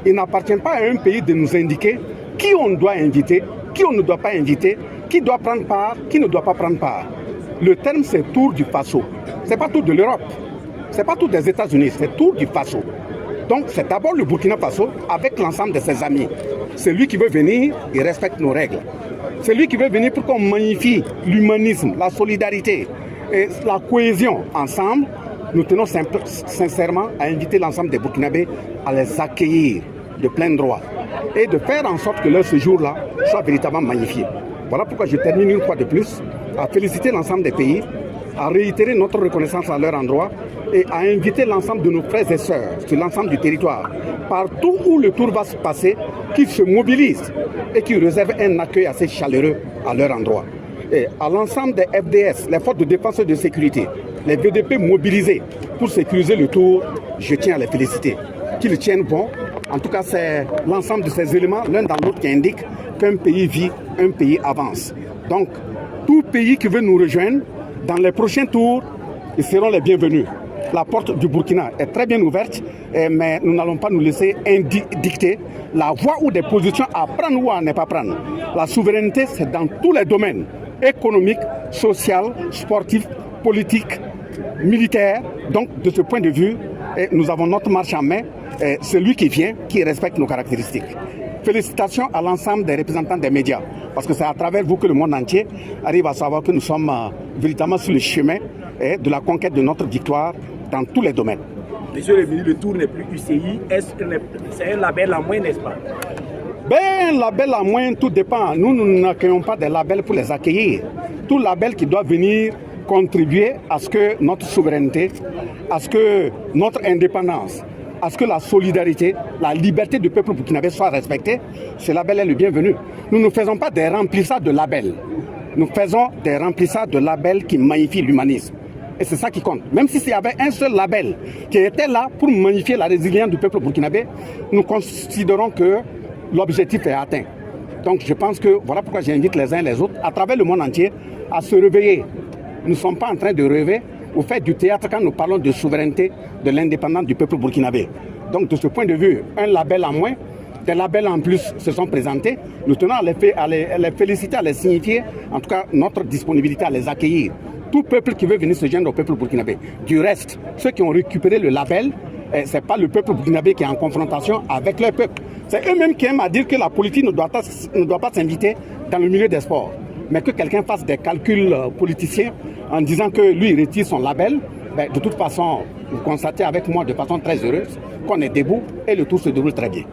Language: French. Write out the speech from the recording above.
Il n'appartient pas à un pays de nous indiquer qui on doit inviter, qui on ne doit pas inviter, qui doit prendre part, qui ne doit pas prendre part. Le terme, c'est tour du Faso. Ce n'est pas tour de l'Europe, ce n'est pas tour des États-Unis, c'est tour du Faso. Donc, c'est d'abord le Burkina Faso avec l'ensemble de ses amis. C'est lui qui veut venir, il respecte nos règles. C'est lui qui veut venir pour qu'on magnifie l'humanisme, la solidarité et la cohésion ensemble. Nous tenons sincèrement à inviter l'ensemble des Burkinabés à les accueillir de plein droit et de faire en sorte que leur séjour-là soit véritablement magnifié. Voilà pourquoi je termine une fois de plus à féliciter l'ensemble des pays, à réitérer notre reconnaissance à leur endroit et à inviter l'ensemble de nos frères et sœurs sur l'ensemble du territoire, partout où le tour va se passer, qu'ils se mobilisent et qu'ils réservent un accueil assez chaleureux à leur endroit. Et à l'ensemble des FDS, les forces de défense et de sécurité, les VDP mobilisés pour sécuriser le tour, je tiens à les féliciter. Qu'ils tiennent bon. En tout cas, c'est l'ensemble de ces éléments, l'un dans l'autre, qui indiquent qu'un pays vit, un pays avance. Donc, tout pays qui veut nous rejoindre, dans les prochains tours, ils seront les bienvenus. La porte du Burkina est très bien ouverte, mais nous n'allons pas nous laisser dicter la voie ou des positions à prendre ou à ne pas prendre. La souveraineté, c'est dans tous les domaines, économiques, social, sportifs, politiques, militaires. Donc, de ce point de vue, nous avons notre marche en main. Celui qui vient, qui respecte nos caractéristiques. Félicitations à l'ensemble des représentants des médias, parce que c'est à travers vous que le monde entier arrive à savoir que nous sommes véritablement sur le chemin de la conquête de notre victoire dans tous les domaines. Monsieur le ministre, le tour n'est plus UCI. C'est un label en moins, n'est-ce pas? Ben, label en moins, tout dépend. Nous n'accueillons pas des labels pour les accueillir. Tout label qui doit venir contribuer à ce que notre souveraineté, à ce que notre indépendance, à ce que la solidarité, la liberté du peuple burkinabé soit respectée, ce label est le bienvenu. Nous ne faisons pas des remplissades de labels. Nous faisons des remplissades de labels qui magnifient l'humanisme. Et c'est ça qui compte. Même si s'il y avait un seul label qui était là pour magnifier la résilience du peuple burkinabé, nous considérons que l'objectif est atteint. Donc je pense que voilà pourquoi j'invite les uns et les autres, à travers le monde entier, à se réveiller. Nous ne sommes pas en train de rêver ou faire du théâtre quand nous parlons de souveraineté, de l'indépendance du peuple burkinabé. Donc de ce point de vue, un label en moins, des labels en plus se sont présentés. Nous tenons à les féliciter, à les signifier, en tout cas notre disponibilité à les accueillir. Tout peuple qui veut venir se joindre au peuple burkinabé. Du reste, ceux qui ont récupéré le label, ce n'est pas le peuple burkinabé qui est en confrontation avec leur peuple. C'est eux-mêmes qui aiment à dire que la politique ne doit pas s'inviter dans le milieu des sports. Mais que quelqu'un fasse des calculs politiciens en disant que lui, il retire son label, de toute façon, vous constatez avec moi de façon très heureuse qu'on est debout et le tour se déroule très bien.